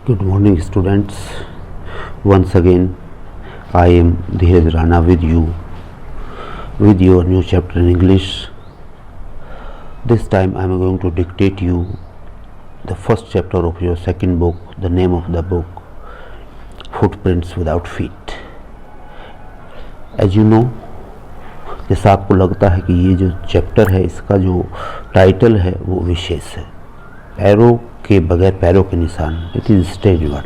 Good morning, students. Once again, I am Dheeraj Rana with you with your new chapter in English. This time, I am going to dictate you the first chapter of your second book. The name of the book, Footprints Without Feet. As you know, जैसा आपको लगता है कि ये जो chapter है इसका जो टाइटल है वो विशेष है, पैरों के बगैर पैरों के निशान. It is stage 1.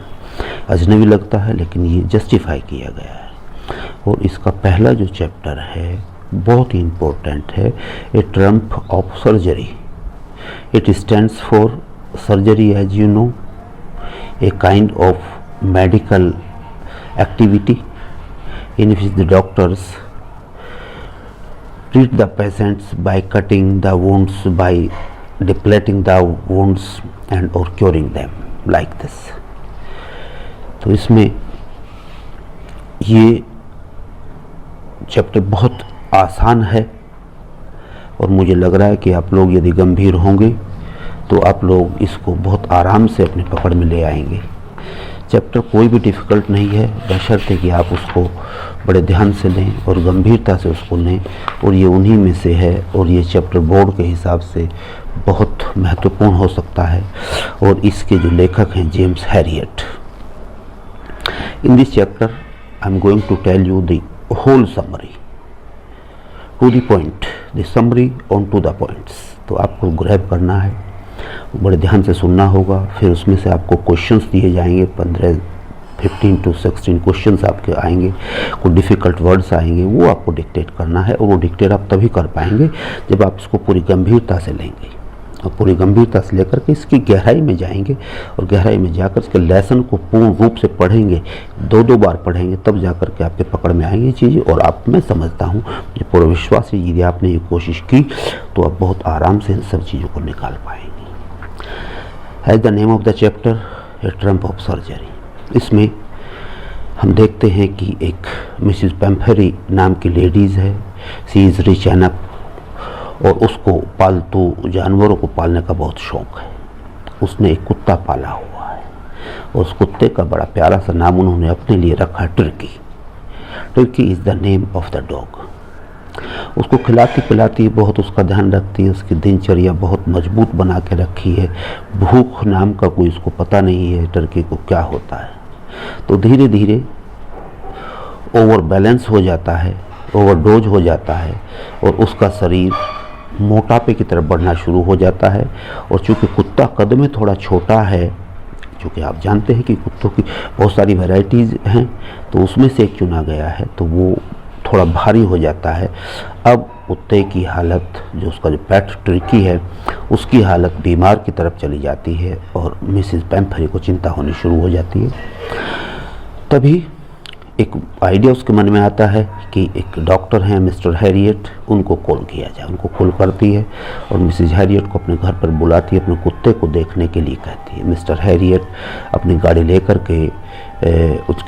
अजनबी लगता है लेकिन ये जस्टिफाई किया गया है. और इसका पहला जो चैप्टर है बहुत ही इम्पोर्टेंट है. A trump of surgery. It stands for surgery, as you know, a kind of medical activity in which the doctors treat the patients by cutting the wounds, by deflating the wounds and or curing them like this. तो इसमें ये chapter बहुत आसान है और मुझे लग रहा है कि आप लोग यदि गंभीर होंगे तो आप लोग इसको बहुत आराम से अपनी पकड़ में ले आएंगे. चैप्टर कोई भी डिफ़िकल्ट नहीं है, बशर्ते कि आप उसको बड़े ध्यान से लें और गंभीरता से उसको लें. और ये उन्हीं में से है और ये चैप्टर बोर्ड के हिसाब से बहुत महत्वपूर्ण हो सकता है. और इसके जो लेखक हैं James Herriot. In this chapter I am going to tell you the whole summary to the point, the summary on to the points. तो आपको ग्रैब करना है, बड़े ध्यान से सुनना होगा. फिर उसमें से आपको क्वेश्चंस दिए जाएंगे, 15 to 16 क्वेश्चंस आपके आएंगे. कुछ डिफ़िकल्ट वर्ड्स आएंगे, वो आपको डिक्टेट करना है. और वो डिक्टेट आप तभी कर पाएंगे जब आप इसको पूरी गंभीरता से लेंगे और पूरी गंभीरता से लेकर के इसकी गहराई में जाएंगे. और गहराई में जाकर इसके लेसन को पूर्ण रूप से पढ़ेंगे, 2 बार पढ़ेंगे, तब जाकर के आपके पकड़ में आएंगी चीज़ें. और आप, मैं समझता हूँ, मुझे पूरा विश्वास है यदि आपने ये कोशिश की तो आप बहुत आराम से इन सब चीज़ों को निकाल पाएंगे. As the name of the chapter, a trump of surgery. इसमें हम देखते हैं कि एक मिसिस पेम्फेरी नाम की लेडीज़ है. सी इज़ रिच एनफ और उसको पालतू जानवरों को पालने का बहुत शौक़ है. उसने एक कुत्ता पाला हुआ है और उस कुत्ते का बड़ा प्यारा सा नाम उन्होंने अपने लिए रखा, Turkey. Turkey is the name of the dog. उसको खिलाती पिलाती बहुत, उसका ध्यान रखती है. उसकी दिनचर्या बहुत मजबूत बना के रखी है. भूख नाम का कोई उसको पता नहीं है टर्की को क्या होता है. तो धीरे धीरे ओवर बैलेंस हो जाता है, ओवरडोज हो जाता है और उसका शरीर मोटापे की तरफ बढ़ना शुरू हो जाता है. और चूँकि कुत्ता कद में थोड़ा छोटा है, चूँकि आप जानते हैं कि कुत्तों की बहुत सारी वैरायटीज़ हैं, तो उसमें से एक चुना गया है, तो वो थोड़ा भारी हो जाता है. अब कुत्ते की हालत, जो उसका जो पेट टर्की है, उसकी हालत बीमार की तरफ चली जाती है और मिसिस पेम्फेरी को चिंता होनी शुरू हो जाती है. तभी एक आइडिया उसके मन में आता है कि एक डॉक्टर हैं मिस्टर हैरियट, उनको कॉल किया जाए. उनको कॉल करती है और मिसिस हैरियट को अपने घर पर बुलाती है, अपने कुत्ते को देखने के लिए कहती है. मिस्टर हैरियट अपनी गाड़ी लेकर के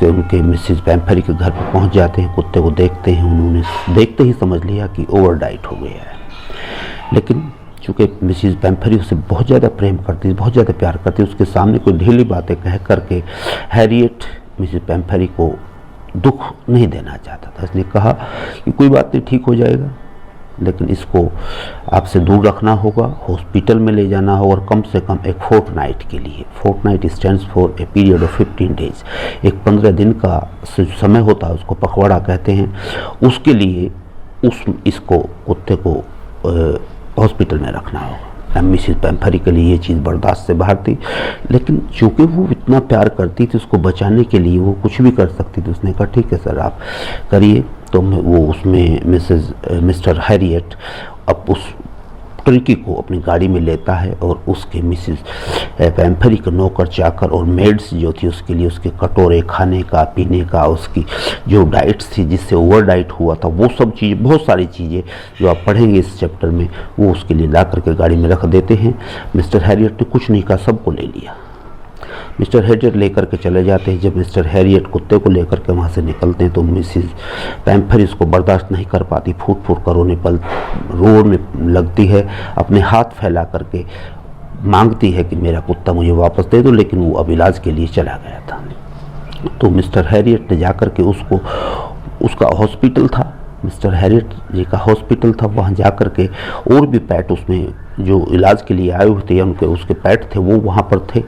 उनके मिसिस पेम्फेरी के घर पर पहुंच जाते हैं. कुत्ते को देखते हैं. उन्होंने देखते ही समझ लिया कि ओवर डाइट हो गया है. लेकिन चूँकि मिसिस पेम्फेरी उससे बहुत ज़्यादा प्रेम करती है, बहुत ज़्यादा प्यार करती है, उसके सामने कोई ढीली बातें कह करके हैरियट मिसिस पेम्फेरी को दुख नहीं देना चाहता था. इसने कहा कि कोई बात नहीं, ठीक हो जाएगा, लेकिन इसको आपसे दूर रखना होगा, हॉस्पिटल में ले जाना होगा और कम से कम एक फोर्टनाइट के लिए. Fortnight stands for a period of 15 days. एक 15 दिन का समय होता है, उसको पखवाड़ा कहते हैं. उसके लिए इसको कुत्ते को हॉस्पिटल में रखना होगा. मिसिस पेम्फेरी के लिए ये चीज़ बर्दाश्त से बाहर थी. लेकिन चूँकि वो इतना प्यार करती थी, उसको बचाने के लिए वो कुछ भी कर सकती थी. उसने कहा ठीक है सर, आप करिए. तो वो उसमें मिस्टर हैरियट अब उस टर्की को अपनी गाड़ी में लेता है और उसके मिसिस पेम्फेरी के नौकर चाकर और मेड्स जो थी उसके लिए उसके कटोरे, खाने का, पीने का, उसकी जो डाइट्स थी जिससे ओवर डाइट हुआ था, वो सब चीज़ें, बहुत सारी चीज़ें जो आप पढ़ेंगे इस चैप्टर में, वो उसके लिए ला करके गाड़ी में रख देते हैं. मिस्टर हैरियट ने कुछ नहीं कहा, सबको ले लिया. मिस्टर हैरियट लेकर के चले जाते हैं. जब मिस्टर हैरियट कुत्ते को लेकर के वहाँ से निकलते हैं तो मिसिस पेम्फेरी इसको बर्दाश्त नहीं कर पाती, फूट फूट कर रोने लगती है. अपने हाथ फैला करके मांगती है कि मेरा कुत्ता मुझे वापस दे दो, लेकिन वो अब इलाज के लिए चला गया था। तो मिस्टर हैरियट ने जाकर के उसका हॉस्पिटल था, मिस्टर हैरियट जी का हॉस्पिटल था, वहाँ जाकर के और भी पेट उसमें जो इलाज के लिए आए हुए थे, उनके उसके पेट थे वो वहाँ पर थे,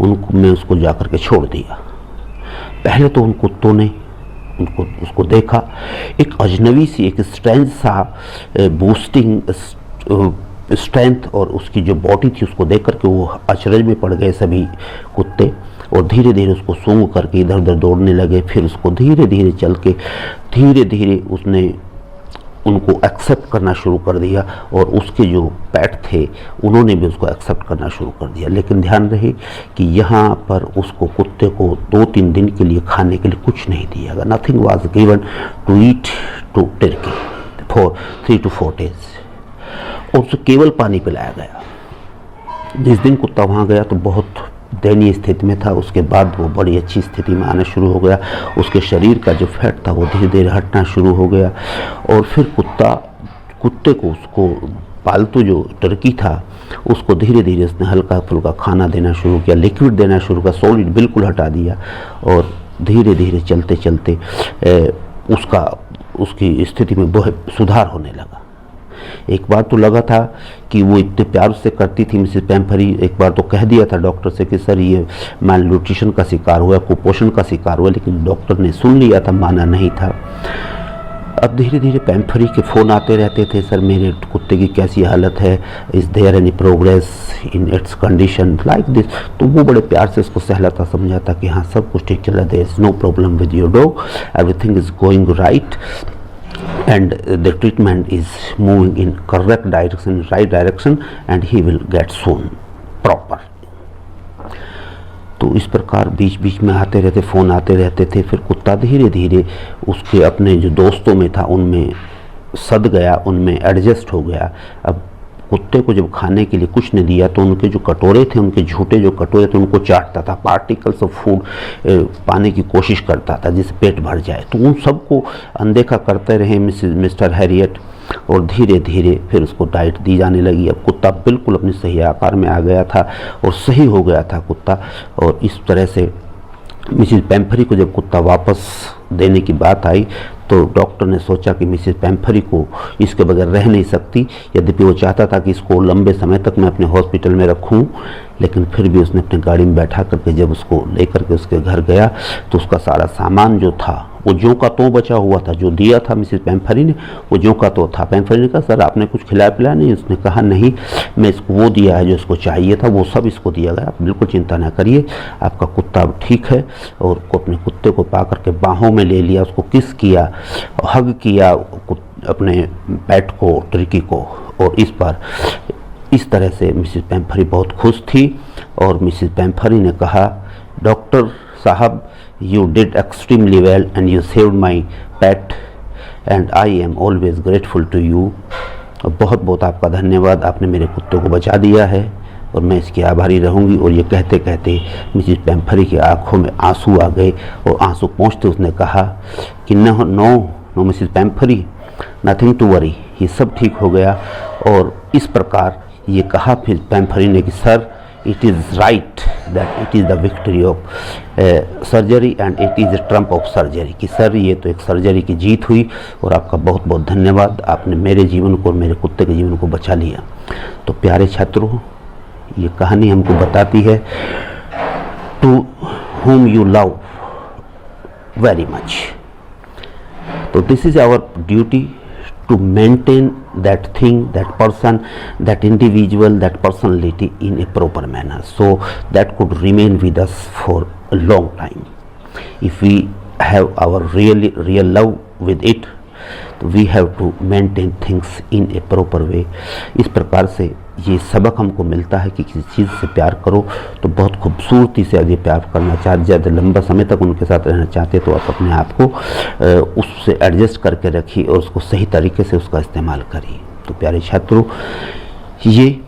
मैं उसको जाकर के छोड़ दिया। पहले तो उन कुत्तों ने उसको देखा, एक अजनबी सी, एक स्ट्रेंथ सा बूस्टिंग स्ट्रेंथ और उसकी जो बॉडी थी उसको देख करके वो अचरज में पड़ गए सभी कुत्ते, और धीरे धीरे उसको सूंघ करके इधर उधर दौड़ने लगे। फिर उसको धीरे धीरे चल के धीरे धीरे उसने उनको एक्सेप्ट करना शुरू कर दिया, और उसके जो पेट थे उन्होंने भी उसको एक्सेप्ट करना शुरू कर दिया। लेकिन ध्यान रहे कि यहाँ पर उसको कुत्ते को 2-3 दिन के लिए खाने के लिए कुछ नहीं दिया गया। Nothing was given to eat to turkey for 3 to 4 days, और उसे केवल पानी पिलाया गया। जिस दिन कुत्ता वहाँ गया तो बहुत दयनीय स्थिति में था, उसके बाद वो बड़ी अच्छी स्थिति में आना शुरू हो गया। उसके शरीर का जो फैट था वो धीरे धीरे हटना शुरू हो गया, और फिर कुत्ते को उसको पालतू जो टर्की था उसको धीरे धीरे उसने हल्का फुल्का खाना देना शुरू किया, लिक्विड देना शुरू किया, सॉलिड बिल्कुल हटा दिया, और धीरे धीरे चलते चलते उसकी स्थिति में बहुत सुधार होने लगा। एक बार तो लगा था कि वो इतने प्यार से करती थी मिसेस पैम्फरी, एक बार तो कह दिया था डॉक्टर से कि सर ये माल न्यूट्रिशन का शिकार हुआ, कुपोषण का शिकार हुआ, लेकिन डॉक्टर ने सुन लिया था, माना नहीं था। अब धीरे धीरे पैम्फरी के फ़ोन आते रहते थे, सर मेरे कुत्ते की कैसी हालत है, is there any progress in its condition like this. तो वो बड़े प्यार से उसको सहलाता समझाता कि हाँ सब कुछ ठीक चल रहा है, there is no problem with your dog, everything is going right and the treatment is moving in correct direction, right direction, and he will get soon proper। तो इस प्रकार बीच बीच में आते रहते फ़ोन आते रहते थे। फिर कुत्ता धीरे धीरे उसके अपने जो दोस्तों में था उनमें सद गया, उनमें एडजस्ट हो गया। अब कुत्ते को जब खाने के लिए कुछ नहीं दिया तो उनके जो कटोरे थे, उनके झूठे जो कटोरे थे उनको चाटता था, पार्टिकल्स ऑफ फूड पाने की कोशिश करता था जिससे पेट भर जाए। तो उन सबको अनदेखा करते रहे मिस्टर हैरियट, और धीरे धीरे फिर उसको डाइट दी जाने लगी। अब कुत्ता बिल्कुल अपने सही आकार में आ गया था और सही हो गया था कुत्ता। और इस तरह से मिसेस पैम्फरी को जब कुत्ता वापस देने की बात आई तो डॉक्टर ने सोचा कि मिसेस पैम्फरी को इसके बगैर रह नहीं सकती। यद्यपि वो चाहता था कि इसको लंबे समय तक मैं अपने हॉस्पिटल में रखूं, लेकिन फिर भी उसने अपनी गाड़ी में बैठा करके जब उसको लेकर के उसके घर गया तो उसका सारा सामान जो था वो ज्यों का त्यों बचा हुआ था। जो दिया था मिसेस पैम्फरी ने वो ज्यों का त्यों था। पैम्फरी ने कहा सर आपने कुछ खिलाया पिलाया नहीं? उसने कहा नहीं, मैं इसको वो दिया है जो इसको चाहिए था, वो सब इसको दिया गया, आप बिल्कुल चिंता ना करिए, आपका कुत्ता अब ठीक है। और अपने कुत्ते को पा करके बाहों में ले लिया, उसको किस किया, हग किया अपने पेट को, टर्की को। और इस तरह से मिसेस पैम्फरी बहुत खुश थी। और मिसेस पैम्फरी ने कहा डॉक्टर साहब you did extremely well and you saved my pet and I am always grateful to you। बहुत बहुत आपका धन्यवाद, आपने मेरे कुत्ते को बचा दिया है और मैं इसकी आभारी रहूँगी। और ये कहते कहते मिसेस पैम्फरी की आंखों में आंसू आ गए और आंसू पहुँचते उसने कहा कि no Mrs Pomfrey, nothing to worry, ये सब ठीक हो गया। और इस प्रकार ये कहा फिर पैम्फरी ने कि sir it is right that it is the victory of surgery and it is the trump of surgery, कि सर ये तो एक सर्जरी की जीत हुई और आपका बहुत बहुत धन्यवाद, आपने मेरे जीवन को और मेरे कुत्ते के जीवन को बचा लिया। तो प्यारे छात्रों, ये कहानी हमको बताती है to whom you love very much। तो this is our duty to maintain that thing, that person, that individual, that personality in a proper manner, so that could remain with us for a long time। If we have our real love with it, we have to maintain things in a proper way। इस प्रकार से ये सबक हमको मिलता है कि किसी चीज़ से प्यार करो तो बहुत खूबसूरती से यदि प्यार करना चाहते, ज़्यादा लंबा समय तक उनके साथ रहना चाहते तो आप अपने आप को उससे एडजस्ट करके रखिए और उसको सही तरीके से उसका इस्तेमाल करिए। तो प्यारे छात्रों, ये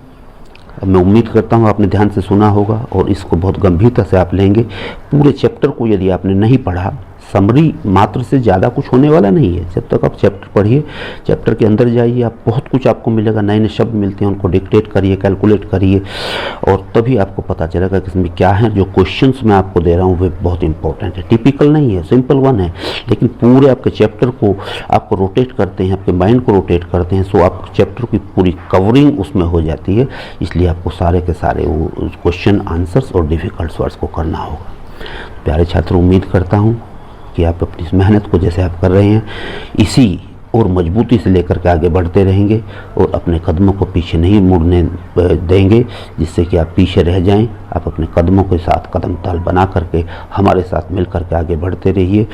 मैं उम्मीद करता हूँ आपने ध्यान से सुना होगा और इसको बहुत गंभीरता से आप लेंगे। पूरे चैप्टर को यदि आपने नहीं पढ़ा, समरी मात्र से ज़्यादा कुछ होने वाला नहीं है। जब तक आप चैप्टर पढ़िए, चैप्टर के अंदर जाइए, आप बहुत कुछ आपको मिलेगा, नए नए शब्द मिलते हैं, उनको डिक्टेट करिए, कैलकुलेट करिए, और तभी आपको पता चलेगा कि इसमें क्या है। जो क्वेश्चंस मैं आपको दे रहा हूँ वे बहुत इंपॉर्टेंट है, टिपिकल नहीं है, सिंपल वन है, लेकिन पूरे आपके चैप्टर को आपको रोटेट करते हैं, आपके माइंड को रोटेट करते हैं, सो आप चैप्टर की पूरी कवरिंग उसमें हो जाती है। इसलिए आपको सारे के सारे वो क्वेश्चन आंसर्स और डिफ़िकल्ट वर्ड्स को करना होगा। प्यारे छात्र, उम्मीद करता हूँ कि आप अपनी इस मेहनत को जैसे आप कर रहे हैं इसी और मजबूती से लेकर के आगे बढ़ते रहेंगे और अपने कदमों को पीछे नहीं मुड़ने देंगे, जिससे कि आप पीछे रह जाएं। आप अपने कदमों के साथ कदम ताल बना करके हमारे साथ मिल करके आगे बढ़ते रहिए,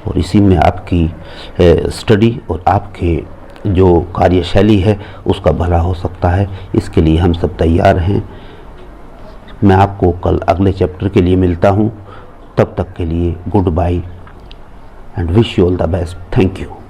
और इसी में आपकी स्टडी और आपके जो कार्यशैली है उसका भला हो सकता है। इसके लिए हम सब तैयार हैं। मैं आपको कल अगले चैप्टर के लिए मिलता हूँ। तब तक के लिए goodbye and wish you all the best. Thank you.